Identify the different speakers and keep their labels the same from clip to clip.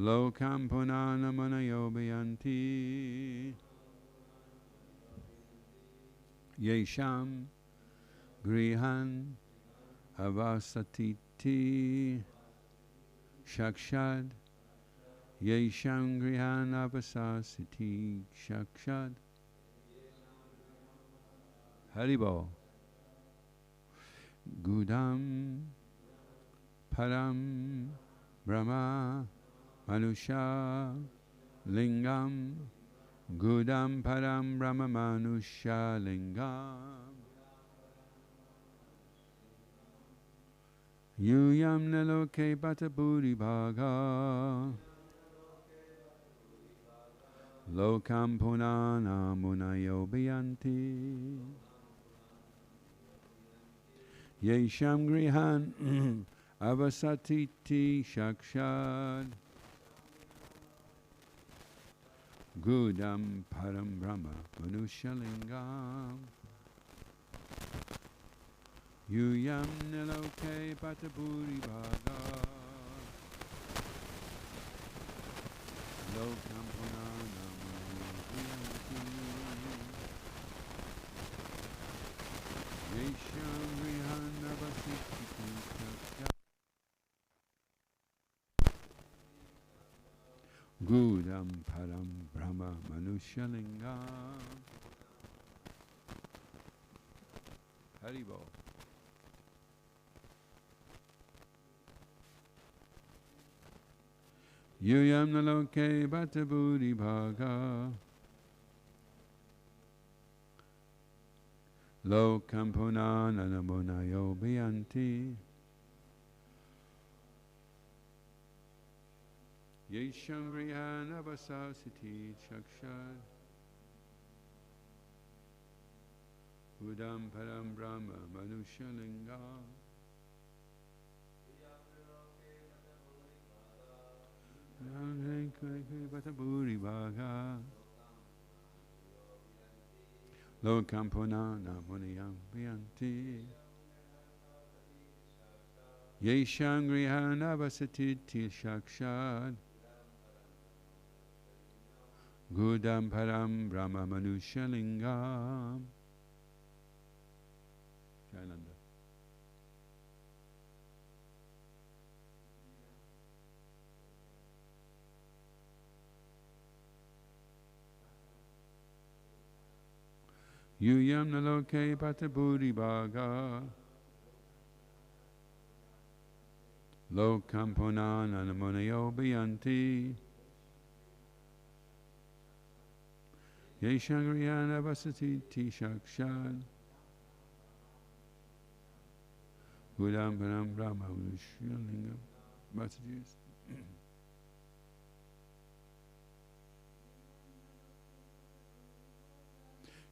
Speaker 1: Lokam punana munayo bhayanti yesham grihan avasatiti shakshad yesham grihan avasasiti shakshad. Haribol. Gudam param brahma manusha lingam Gudam param brahma manusha lingam Yuyam naloke bata buddhi bhaga Lokam punana munayo bhayanti Yesham grihan avasatiti shakshad Gudam param brahma manushalingam Yuyam niloke pataburi bhaga Lokam punana munayanti Yesham grihan avasatiti shakshad Gudam param brahma manushalingam Haribo. Yuyam naloke bhataburi bhaga Lokam punana namunayo bhayanti Yesham grihan avasasiti shakshad Udam param brahma manushalingam Bataburi bhaga Lokam punana muniyam bhayanti Yesham grihan avasatiti shakshad Gudam param brahma manushalingam. Jayananda. Yuyam naloke pataburi bhaga Lokam punana namunayo bhayanti Yesham grihan avasatiti shakshad Gudam param brahma manushalingam. Messages.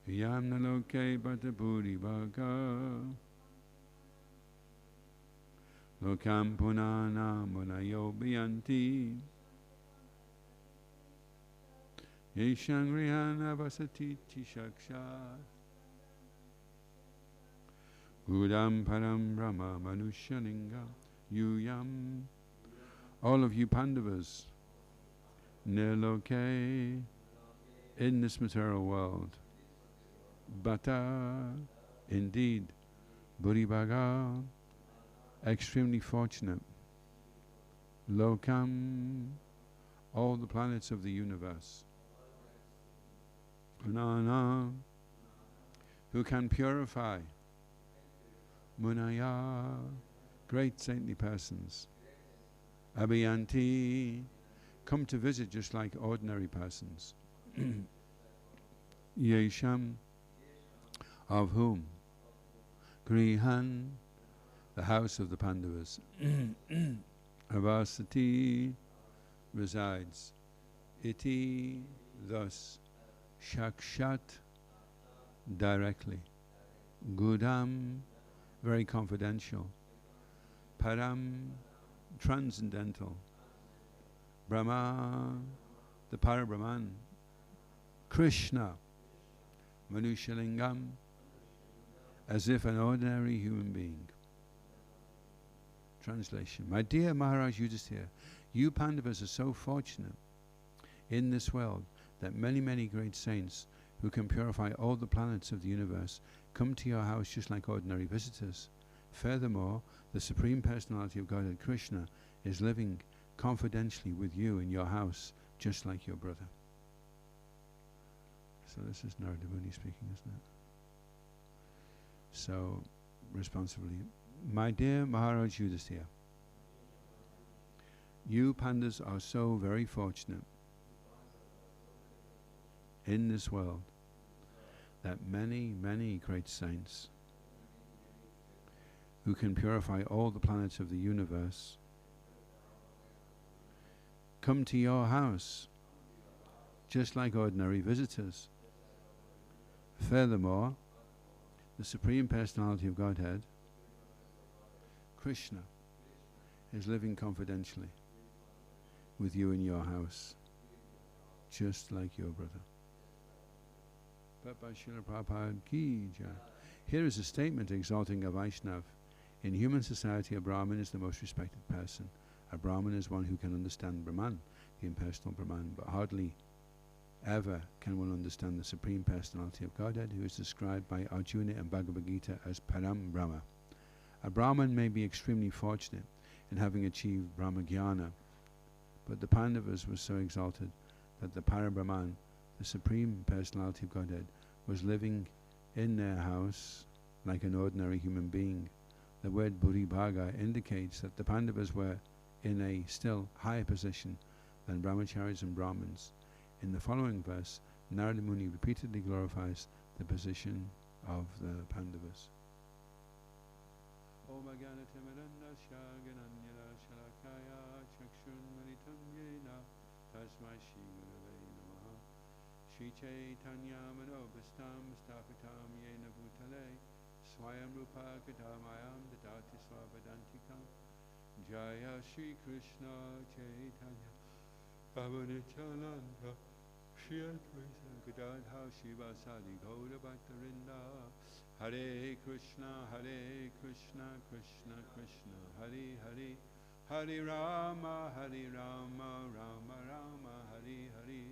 Speaker 1: Yam naloke pataburi bhaga Lokam punana munayo bhayanti Yesham grihan avasatiti shakshad Gudam param brahma manushalingam. Yuyam. All of you Pandavas niloke in this material world Bata, indeed, Buddhibhaga, extremely fortunate. Lokam, all the planets of the universe. Punana, who can purify. Munaya, great saintly persons. Abhiyanti, come to visit just like ordinary persons. Yesham, of whom? Grihan, the house of the Pandavas. Avasati, resides. Iti, thus. Shakshat, directly. Gudam, very confidential. Param, transcendental. Brahma, the Parabrahman. Krishna, Manushalingam, as if an ordinary human being. Translation. My dear Maharaj Yudhisthira, You Pandavas are so fortunate in this world that many, many great saints who can purify all the planets of the universe come to your house just like ordinary visitors. Furthermore, the Supreme Personality of Godhead Krishna is living confidentially with you in your house just like your brother. So this is Narada Muni speaking, isn't it? So, responsibly, my dear Maharaj Yudhisthira, you Pandas are so very fortunate in this world that many, many great saints who can purify all the planets of the universe come to your house just like ordinary visitors. Furthermore, the Supreme Personality of Godhead, Krishna, is living confidentially with you in your house, just like your brother. Papa Srila Prabhupada Ki Jai. Here is a statement exalting a Vaishnav. In human society, a Brahmin is the most respected person. A Brahmin is one who can understand Brahman, the impersonal Brahman, but hardly ever can one understand the Supreme Personality of Godhead, who is described by Arjuna and Bhagavad Gita as Param Brahma. A Brahmin may be extremely fortunate in having achieved Brahma Jnana, but the Pandavas were so exalted that the Parabrahman, the Supreme Personality of Godhead, was living in their house like an ordinary human being. The word Buribhaga indicates that the Pandavas were in a still higher position than Brahmacharis and Brahmins. In the following verse, Narada Muni repeatedly glorifies the position of the Pandavas. Om Agana Timirandasya Gananyara Shalakaya Chakshun Maritam Yena Tasmai Shri Gurave Namaha Shri Chaitanya Manobhastam Stapitam Yena Bhutale Swayam Rupa Kadamayam Dadati Swavadantikam Jaya Shri Krishna Chaitanya Pavanityananda Shri Advaita Gadadha Shiva Sadi Gaura Bhattarinda Hare Krishna, Krishna Krishna, Hare Hare, Hare Rama, Rama Rama, Hare Hare.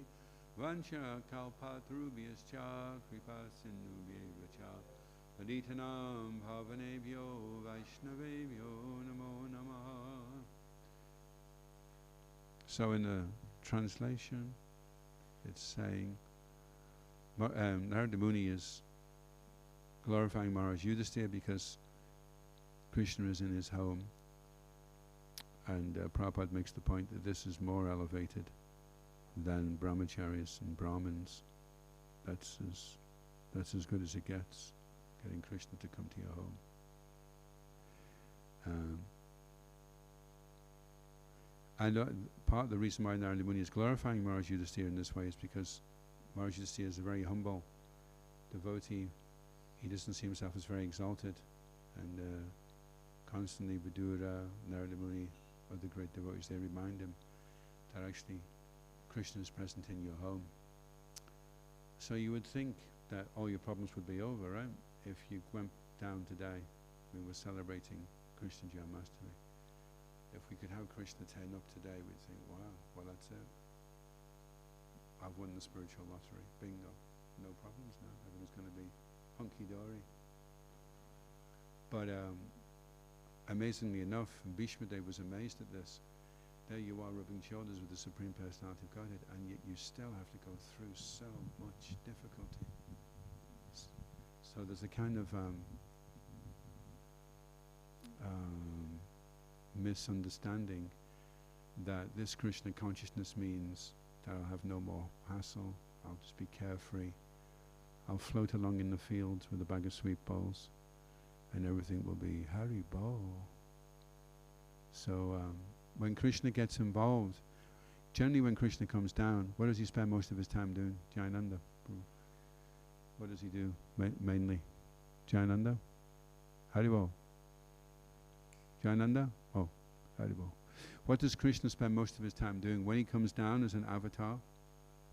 Speaker 1: Vancha kalpatarubhyascha, kripa sindhubhyeva Paditanam bhavanebhyo, Vaishnavebhyo, Namo Namaha. So in the translation, it's saying, Narada Muni is glorifying Maharaj Yudhisthira because Krishna is in his home, and Prabhupada makes the point that this is more elevated than brahmacharis and brahmins. That's as good as it gets, getting Krishna to come to your home. And part of the reason why Narada Muni is glorifying Maharaj Yudhisthira in this way is because Maharaj Yudhisthira is a very humble devotee. He doesn't see himself as very exalted, and constantly Vidura, Narada Muni, other great devotees, they remind him that actually Krishna is present in your home. So you would think that all your problems would be over, right? If you went down today, we were celebrating Krishna Janmashtami. If we could have Krishna turn up today, we'd think, wow, well that's it. I've won the spiritual lottery, bingo. No problems now, everything's going to be hunky-dory. But amazingly enough, Bhishma Dev was amazed at this. There you are rubbing shoulders with the Supreme Personality of Godhead, and yet you still have to go through so much difficulty. So there's a kind of misunderstanding that this Krishna consciousness means that I'll have no more hassle, I'll just be carefree, I'll float along in the fields with a bag of sweet bowls, and everything will be Hari Bol. So when Krishna gets involved, generally when Krishna comes down, what does he spend most of his time doing? Jayananda. What does he do mainly? Jayananda? Hari Bol. Jayananda? Oh, Hari Bol. What does Krishna spend most of his time doing? When he comes down as an avatar,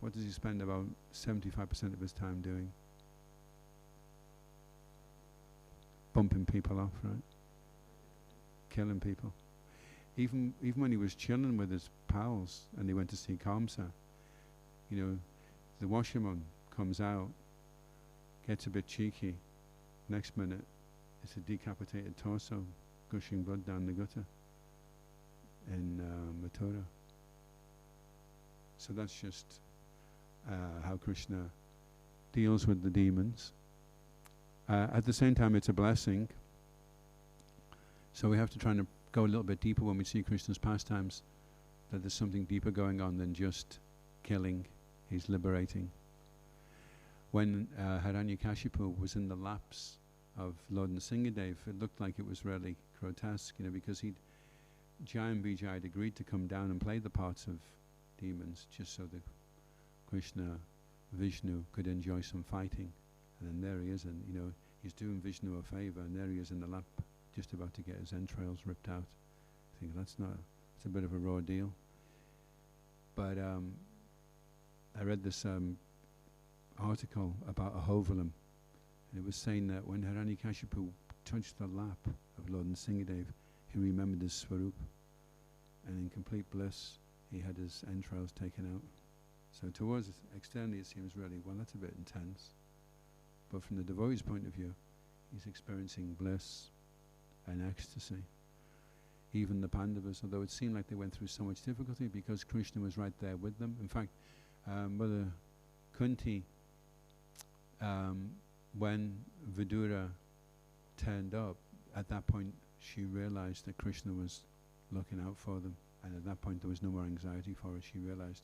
Speaker 1: what does he spend about 75% of his time doing? Bumping people off, right? Killing people. Even when he was chilling with his pals and they went to see Kamsa, you know, the washerman comes out, gets a bit cheeky. Next minute, it's a decapitated torso, gushing blood down the gutter in Mathura. So that's just how Krishna deals with the demons. At the same time, it's a blessing. So we have to try and go a little bit deeper when we see Krishna's pastimes, that there's something deeper going on than just killing. He's liberating. When Hiranyakashipu was in the laps of Lord Nrsingadev, it looked like it was really grotesque, you know, because Jai and Vijay had agreed to come down and play the parts of demons just so that Krishna, Vishnu, could enjoy some fighting. And then there he is, and you know, he's doing Vishnu a favor, and there he is in the lap, just about to get his entrails ripped out. I think it's a bit of a raw deal. But I read this article about Ahovalam, and it was saying that when Hiranyakashipu touched the lap of Lord Nrsingadev, he remembered his Swarup, and in complete bliss, he had his entrails taken out. So towards externally it seems really, well, that's a bit intense. But from the devotee's point of view, he's experiencing bliss and ecstasy. Even the Pandavas, although it seemed like they went through so much difficulty, because Krishna was right there with them. In fact, Mother Kunti, when Vidura turned up, at that point she realized that Krishna was looking out for them, and at that point there was no more anxiety for her. She realized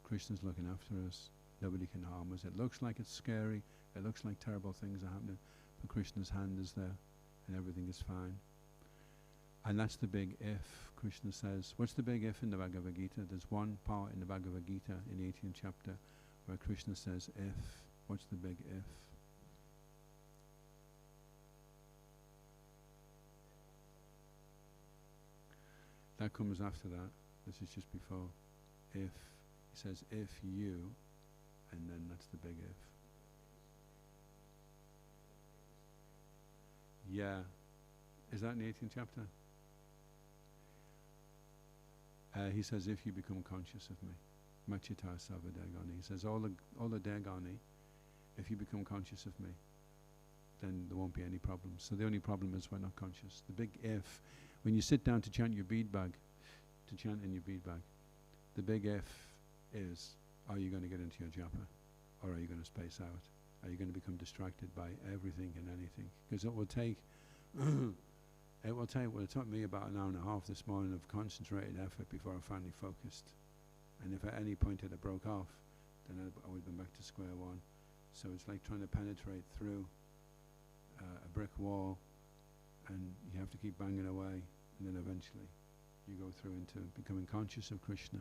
Speaker 1: Krishna's looking after us, nobody can harm us. It looks like it's scary, it looks like terrible things are happening, but Krishna's hand is there and everything is fine. And that's the big if. Krishna says, what's the big if in the Bhagavad Gita? There's one part in the Bhagavad Gita in the 18th chapter where Krishna says if. What's the big if? That comes after that. This is just before. If. He says if you, and then that's the big if. Yeah. Is that in the 18th chapter? He says, if you become conscious of me. Machita Sava Dagani. He says, all the Dagani, if you become conscious of me, then there won't be any problems. So the only problem is we're not conscious. The big if, when you sit down to chant your bead bag, the big if is, are you going to get into your japa? Or are you going to space out? Are you going to become distracted by everything and anything? Because it will take, it took me about an hour and a half this morning of concentrated effort before I finally focused. And if at any point it had broke off, then I would have been back to square one. So it's like trying to penetrate through a brick wall, and you have to keep banging away, and then eventually you go through into becoming conscious of Krishna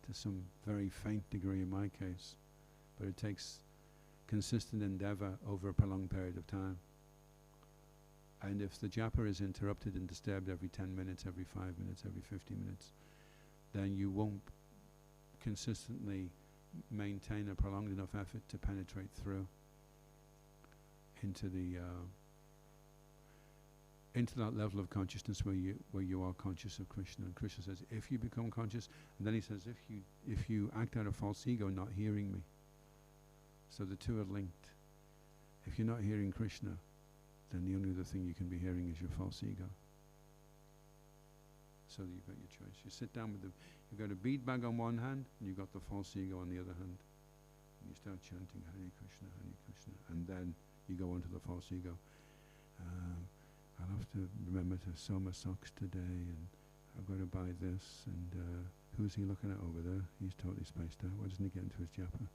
Speaker 1: to some very faint degree in my case. But it takes consistent endeavor over a prolonged period of time. And if the japa is interrupted and disturbed every 10 minutes, every 5 minutes, every 50 minutes, then you won't consistently maintain a prolonged enough effort to penetrate through into that level of consciousness where you are conscious of Krishna. And Krishna says, if you become conscious, and then he says, if you act out of false ego, not hearing me. So the two are linked. If you're not hearing Krishna, then the only other thing you can be hearing is your false ego. So you've got your choice. You sit down with you've got a bead bag on one hand, and you've got the false ego on the other hand. And you start chanting Hare Krishna, and then you go on to the false ego. I'll have to remember to sew my socks today, and I've got to buy this, and who's he looking at over there? He's totally spaced out. Why doesn't he get into his japa?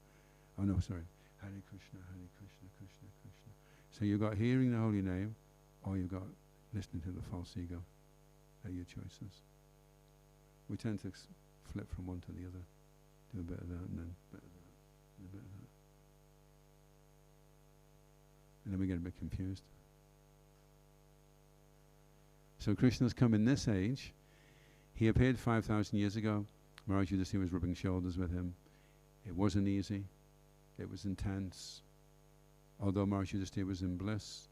Speaker 1: Oh no, sorry. Hare Krishna, Krishna Krishna. So you've got hearing the holy name, or you've got listening to the false ego. They're your choices. We tend to flip from one to the other. Do a bit of that, and then a bit of that, and a bit of that. And then we get a bit confused. So Krishna's come in this age. He appeared 5,000 years ago. Maharaj Yudhisthira was rubbing shoulders with him. It wasn't easy. It was intense. Although Maharaj Yudhisthira was in bliss,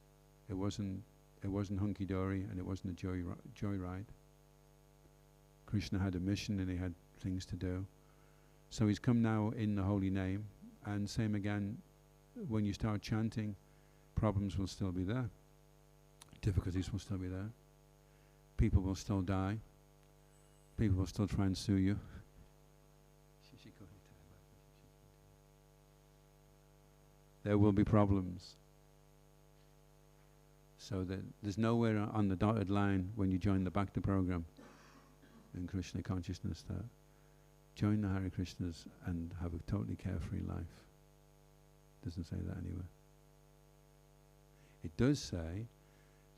Speaker 1: it wasn't hunky-dory, and it wasn't a joyride. Krishna had a mission and he had things to do. So he's come now in the holy name, and same again, when you start chanting, problems will still be there. Difficulties will still be there. People will still die. People will still try and sue you. There will be problems. So that there's nowhere on the dotted line when you join the Bhakti program in Krishna consciousness that join the Hare Krishnas and have a totally carefree life. Doesn't say that anywhere. It does say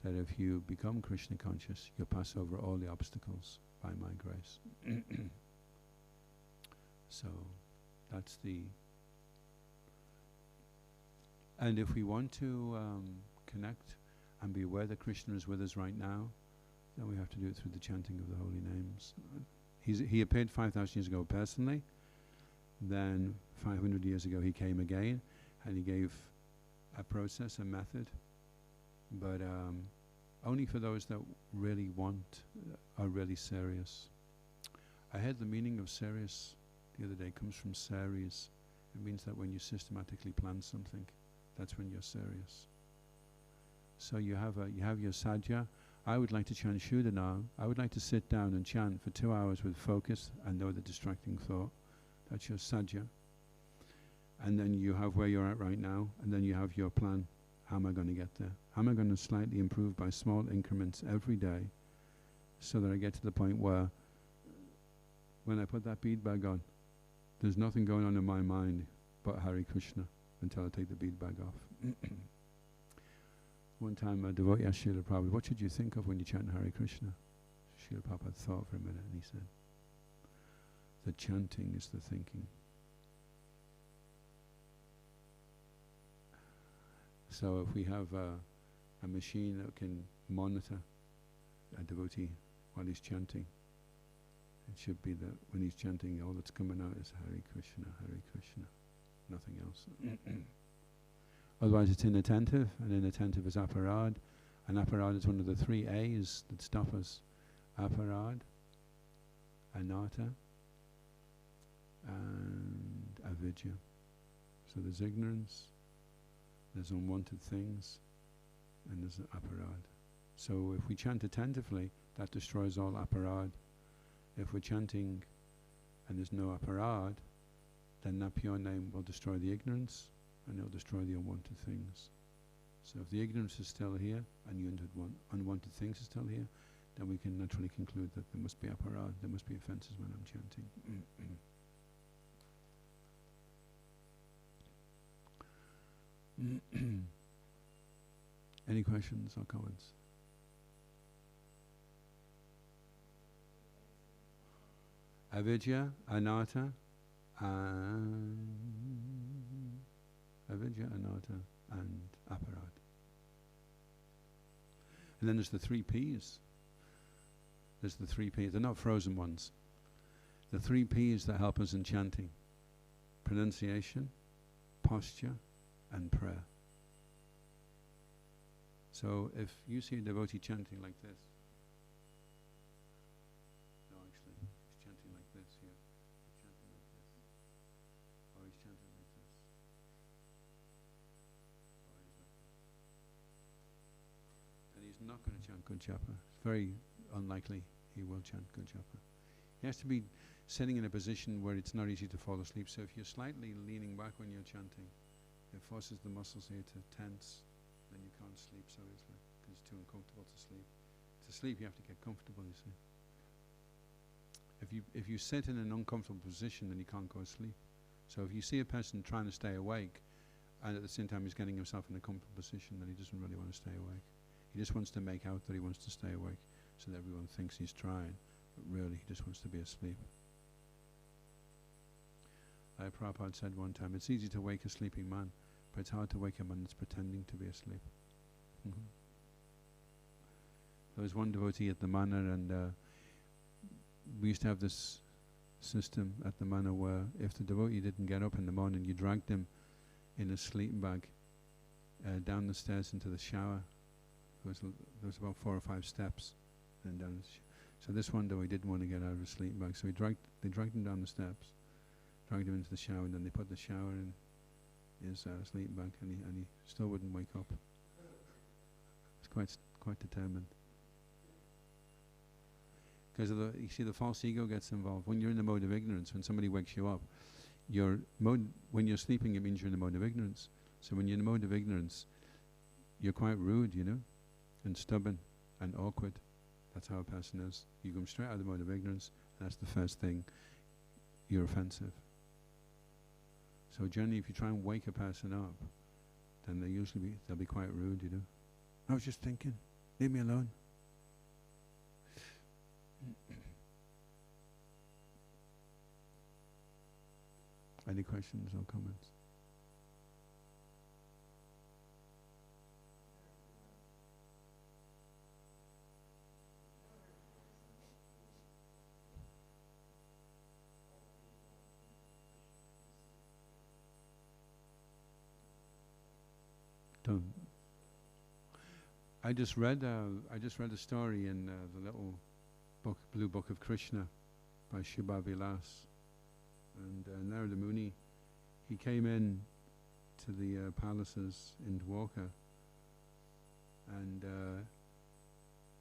Speaker 1: that if you become Krishna conscious, you'll pass over all the obstacles by my grace. So that's the... And if we want to connect and be aware that Krishna is with us right now, then we have to do it through the chanting of the holy names. He appeared 5,000 years ago personally. Then 500 years ago he came again, and he gave a process, a method, but only for those that really want, are really serious. I heard the meaning of serious the other day. It comes from series. It means that when you systematically plan something, that's when you're serious. So you have your sadhya. I would like to chant Shuddha now. I would like to sit down and chant for 2 hours with focus and no other distracting thought. That's your sadhya. And then you have where you're at right now, and then you have your plan. How am I going to get there? How am I going to slightly improve by small increments every day, so that I get to the point where when I put that bead bag on, there's nothing going on in my mind but Hare Krishna until I take the bead bag off. One time a devotee asked Srila Prabhupada, what should you think of when you chant Hare Krishna? Srila Prabhupada thought for a minute and he said, the chanting is the thinking. So if we have a machine that can monitor a devotee while he's chanting, it should be that when he's chanting, all that's coming out is Hare Krishna, nothing else. Otherwise it's inattentive, and inattentive is aparad, and aparad is one of the 3 A's that stop us. Aparad, anatta, and avidya. So there's ignorance, there's unwanted things, and there's aparad. So if we chant attentively, that destroys all aparad. If we're chanting and there's no aparad, then that pure name will destroy the ignorance, and it will destroy the unwanted things. So if the ignorance is still here, and the unwanted things are still here, then we can naturally conclude that there must be aparad, there must be offenses when I'm chanting. Any questions or comments? Avidya, anatta, avidya, anatta, and aparad. And then there's the 3 P's. There's the 3 P's. They're not frozen ones. The 3 P's that help us in chanting: pronunciation, posture, and prayer. So if you see a devotee chanting like this, no, actually, he's chanting like this here, he's chanting like this, or he's chanting like this, or he's like this, then he's not going to chant good japa. It's very unlikely he will chant good japa. He has to be sitting in a position where it's not easy to fall asleep. So if you're slightly leaning back when you're chanting, it forces the muscles here to tense, then you can't sleep so easily because it's too uncomfortable to sleep. To sleep, you have to get comfortable, you see. If you sit in an uncomfortable position, then you can't go to sleep. So if you see a person trying to stay awake, and at the same time he's getting himself in a comfortable position, then he doesn't really want to stay awake. He just wants to make out that he wants to stay awake, so that everyone thinks he's trying, but really he just wants to be asleep. Like Prabhupada said one time, it's easy to wake a sleeping man, but it's hard to wake a man that's pretending to be asleep. There was one devotee at the manor, and we used to have this system at the manor where if the devotee didn't get up in the morning, you dragged him in a sleeping bag down the stairs into the shower. There was about 4 or 5 steps, and down. So this one though, he didn't want to get out of his sleeping bag, so they dragged him down the steps, dragged him into the shower, and then they put the shower in his sleeping bag, and he still wouldn't wake up. It's quite determined. Because you see, the false ego gets involved. When you're in the mode of ignorance, when somebody wakes you up, when you're sleeping, it means you're in the mode of ignorance. So when you're in the mode of ignorance, you're quite rude, and stubborn and awkward. That's how a person is. You come straight out of the mode of ignorance, and that's the first thing. You're offensive. So generally, if you try and wake a person up, then they'll be quite rude, I was just thinking, leave me alone. Any questions or comments? Don't. I just read a story in the little book, Blue Book of Krishna, by Shubha Vilas. And Narada Muni, he came in to the palaces in Dwarka, and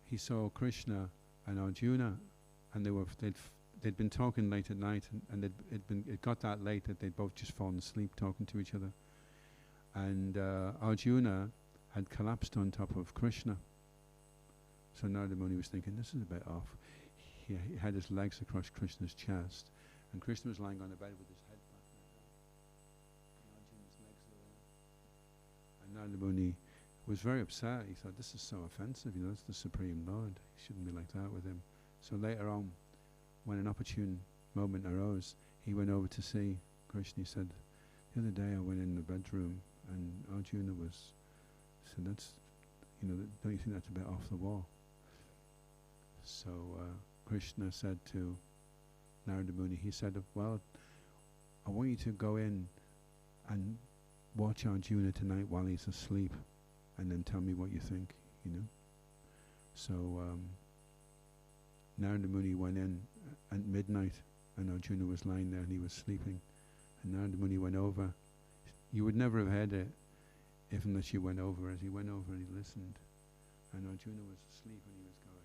Speaker 1: he saw Krishna and Arjuna, and they'd been talking late at night, and it got that late that they'd both just fallen asleep talking to each other, and Arjuna had collapsed on top of Krishna. So Narada Muni was thinking, this is a bit off. He had his legs across Krishna's chest, and Krishna was lying on the bed with his head back like that. And Arjuna's legs were there. And Narada Muni was very upset. He thought, this is so offensive, that's the Supreme Lord. He shouldn't be like that with him. So later on, when an opportune moment arose, he went over to see Krishna. He said, the other day I went in the bedroom and Arjuna said, that's, don't you think that's a bit off the wall? So Krishna said to Narada Muni, he said, well, I want you to go in and watch Arjuna tonight while he's asleep, and then tell me what you think, So Narada Muni went in at midnight, and Arjuna was lying there and he was sleeping. And Narada Muni went over. You would never have heard it unless you went over. As he went over and he listened, and Arjuna was asleep and he was going,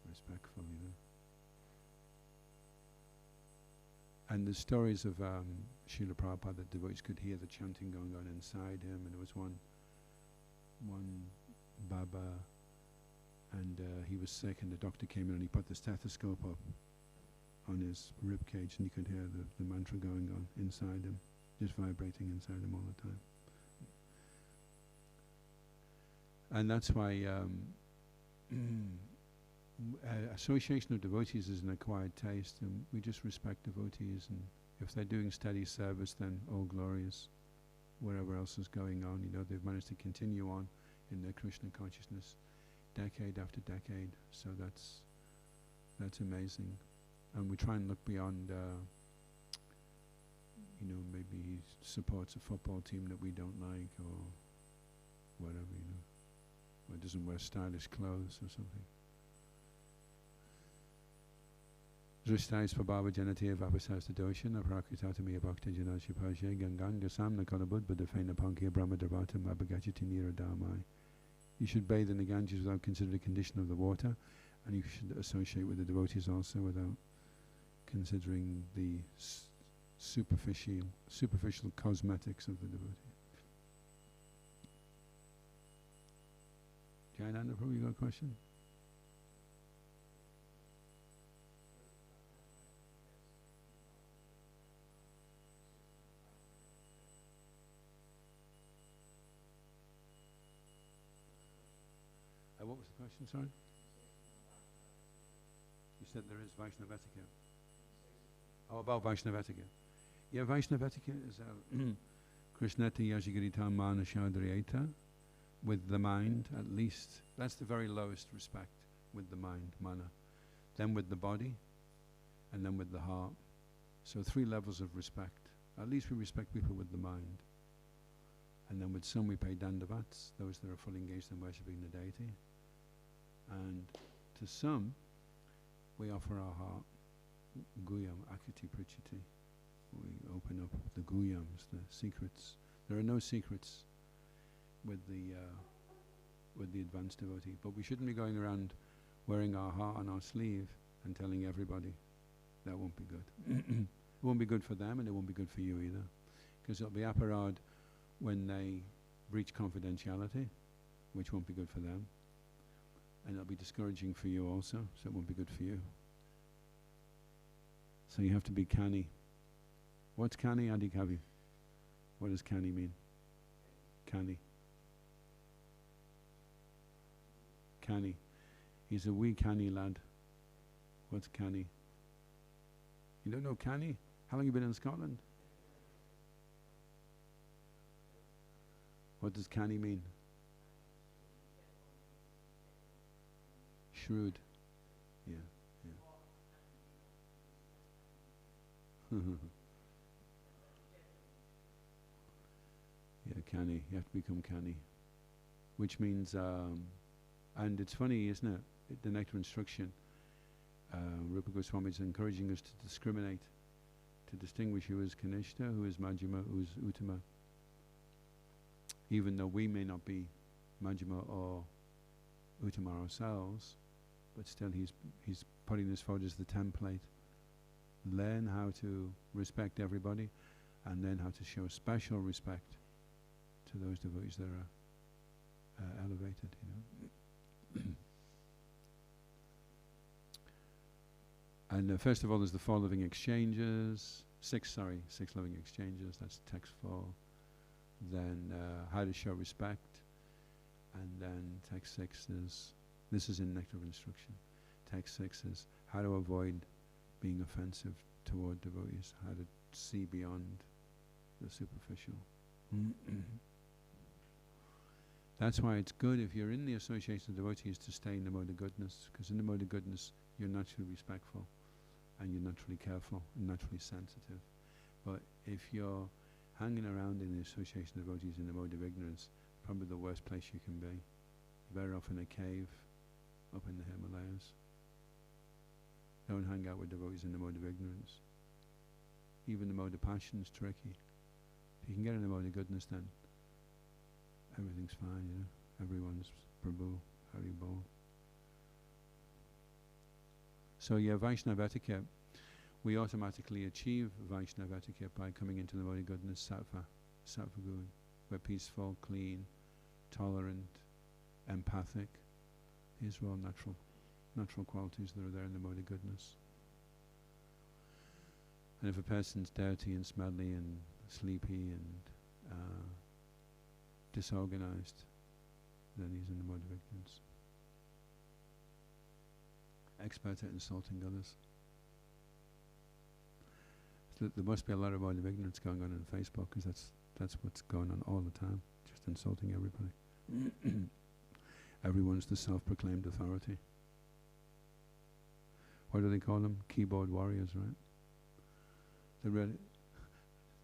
Speaker 1: respectful, And the stories of Srila Prabhupada, that devotees could hear the chanting going on inside him, and there was one Baba, and he was sick, and the doctor came in and he put the stethoscope up on his rib cage, and you could hear the mantra going on inside him, just vibrating inside him all the time. And that's why association of devotees is an acquired taste, and we just respect devotees, and if they're doing steady service, then all glorious. Wherever else is going on, they've managed to continue on in their Krishna consciousness decade after decade, so that's amazing. And we try and look beyond maybe he supports a football team that we don't like, or whatever, or doesn't wear stylish clothes or something. Drishtais Prabhava Janati Vapasasta Doshan Aprakritatami Bhakti Janashi Paje Ganganga Samna Kalabud Badafena Pankia Brahma Davatam Abhagachati Nira Dhamai. You should bathe in the Ganges without considering the condition of the water, and you should associate with the devotees also without considering the superficial cosmetics of the devotee. Jayananda Prabhu, you got a question? What was the question, sorry? You said there is Vaishnava etiquette. Oh, about Vaishnava etiquette. Yeah, Vaishnava etiquette is Krishnati Yajigirita Mana Shadriyeta, with the mind, at least. That's the very lowest respect, with the mind, mana. Then with the body, and then with the heart. So 3 levels of respect At least we respect people with the mind. And then with some we pay dandavats, those that are fully engaged in worshipping the deity. And to some, we offer our heart, guyam, akiti prichiti. We open up the guyams, the secrets. There are no secrets with the advanced devotee, but we shouldn't be going around wearing our heart on our sleeve and telling everybody. That won't be good. It won't be good for them, and it won't be good for you either, because it'll be aparad when they breach confidentiality, which won't be good for them, and it'll be discouraging for you also, so it won't be good for you. So you have to be canny. What's canny, Adhikavi? What does canny mean? Canny. Canny. He's a wee canny lad. What's canny? You don't know canny? How long have you been in Scotland? What does canny mean? Shrewd. Yeah, yeah. Yeah, canny. You have to become canny. Which means, and it's funny, isn't it? The nectar instruction, Rupa Goswami is encouraging us to discriminate, to distinguish who is Kanishta, who is Majjhima, who is Uttama. Even though we may not be Majjhima or Uttama ourselves, but still he's putting this forward as the template. Learn how to respect everybody, and then how to show special respect to those devotees that are elevated, you know. And first of all, there's the 4 living exchanges, 6 living exchanges, that's text 4. Then how to show respect, and then text 6 is, this is in Nectar of Instruction, text 6 is how to avoid being offensive toward devotees, how to see beyond the superficial. That's why it's good if you're in the association of devotees to stay in the mode of goodness, because in the mode of goodness you're naturally respectful, and you're naturally careful, and naturally sensitive. But if you're hanging around in the association of devotees in the mode of ignorance, probably the worst place you can be. You're better off in a cave up in the Himalayas. Don't hang out with devotees in the mode of ignorance. Even the mode of passion is tricky. If you can get in the mode of goodness, then everything's fine, you know. Everyone's Prabhu, Hari Bol. So yeah, Vaishnava etiquette. We automatically achieve Vaishnava etiquette by coming into the mode of goodness, Sattva Gun. We're peaceful, clean, tolerant, empathic. These are all natural qualities that are there in the mode of goodness. And if a person's dirty and smelly and sleepy and disorganized, then he's in the mode of ignorance. Expert at insulting others. So there must be a lot of mode of ignorance going on Facebook, because that's what's going on all the time, just insulting everybody. Everyone's the self-proclaimed authority. What do they call them? Keyboard warriors, right?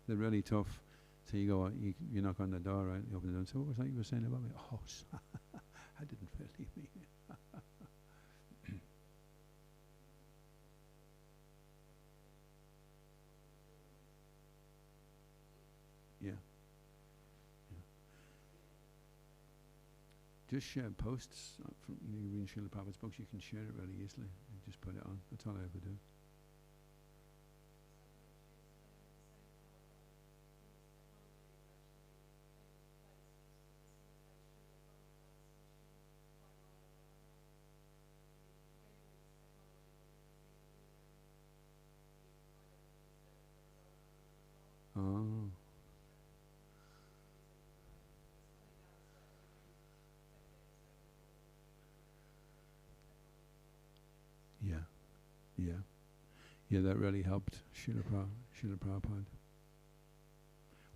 Speaker 1: They're really tough. So you go, you knock on the door, right? You open the door and say, "What was that you were saying about me?" "Oh, I didn't really mean it." Yeah. Just share posts from, you read Srila Prabhupada's books, you can share it really easily. You just put it on. That's all I ever do. Oh. Yeah, that really helped Srila Prabhupada.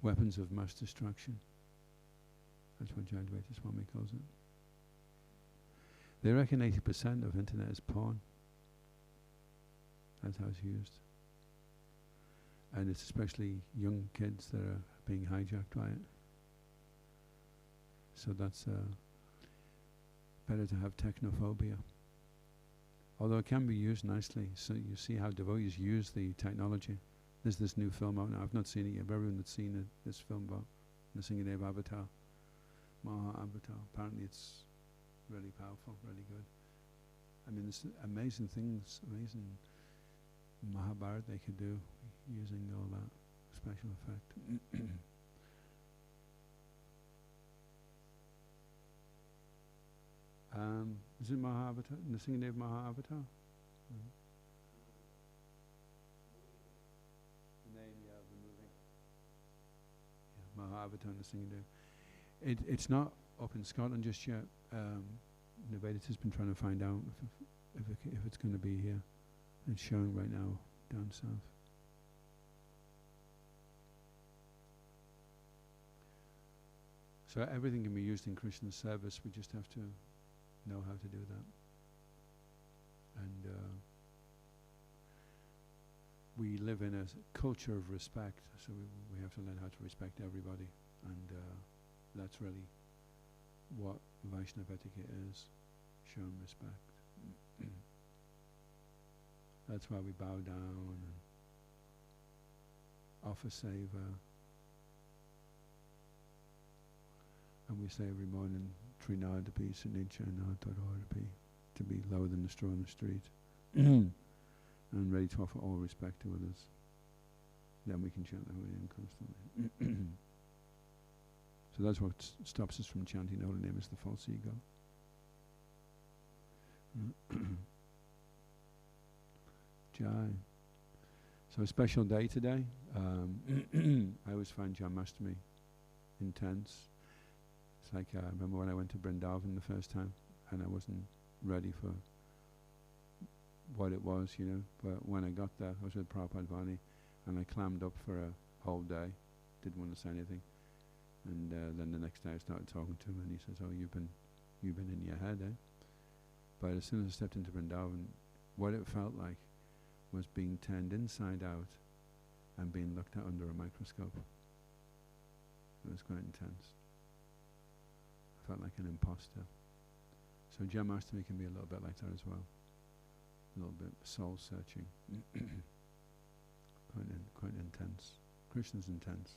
Speaker 1: Weapons of mass destruction. That's what Jayadvaita Swami calls it. They reckon 80% of internet is porn. That's how it's used. And it's especially young kids that are being hijacked by it. So that's better to have technophobia. Although it can be used nicely, so you see how devotees use the technology. There's this new film out now. I've not seen it yet, but everyone that's seen it, this film about Nrsimhadev Avatar, Maha Avatar. Apparently it's really powerful, really good. I mean, there's amazing things, amazing Mahabharata they could do using all that special effect. Is it Maha Avatar? Nrsimhadev Maha Avatar? The name, yeah, of the movie. Yeah, Maha Avatar Nrsimhadev. It's not up in Scotland just yet. Nivedita has been trying to find out if it's going to be here. It's showing right now down south. So everything can be used in Krishna's service. We just have to know how to do that. And we live in a culture of respect, so we have to learn how to respect everybody. And that's really what Vaishnava etiquette is, showing respect. That's why we bow down and offer seva. And we say every morning, Trinadapi Sanicca Natarapi, to be lower than the straw on the street. And ready to offer all respect to others. Then we can chant the holy name constantly. So that's what stops us from chanting the holy name, is the false ego. Jai. So a special day today. I always find Janmashtami intense. It's like, I remember when I went to Vrindavan the first time, and I wasn't ready for what it was, you know. But when I got there, I was with Prabhupada Vani, and I clammed up for a whole day. Didn't want to say anything. And then the next day I started talking to him, and he says, "Oh, you've been in your head, eh?" But as soon as I stepped into Vrindavan, what it felt like was being turned inside out and being looked at under a microscope. It was quite intense. I felt like an imposter. So Janmashtami can be a little bit like that as well. A little bit soul searching. Quite intense. Krishna's intense.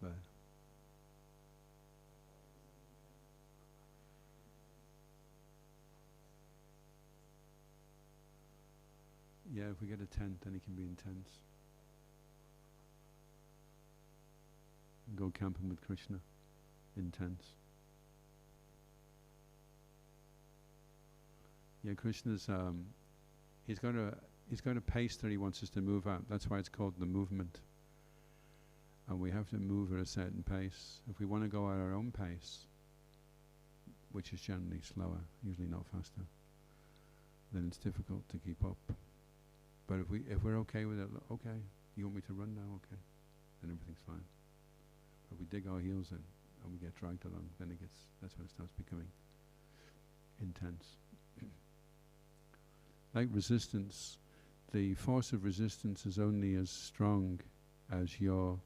Speaker 1: But yeah, if we get a tent, then it can be intense. Go camping with Krishna. Intense. Yeah, Krishna's he's got a pace that he wants us to move at. That's why it's called the movement. And we have to move at a certain pace. If we want to go at our own pace, which is generally slower, usually not faster, then it's difficult to keep up. But if we're okay with it, okay, you want me to run now? Okay, then everything's fine. But we dig our heels in and we get dragged along, then that's when it starts becoming intense. Like resistance, the force of resistance is only as strong as your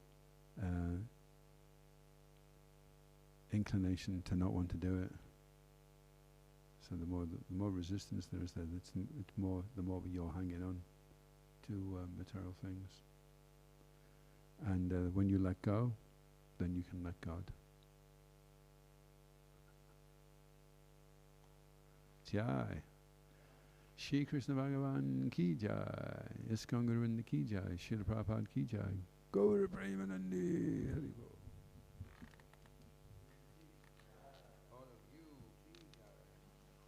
Speaker 1: inclination to not want to do it. So the more resistance there is, the more you're hanging on to material things. And when you let go, then you can let God. Jai. Shri Krishna Bhagavan ki jai. Iskon Guru Vrinda ki jai. Srila Prabhupada ki jai. Gaura Premanandi.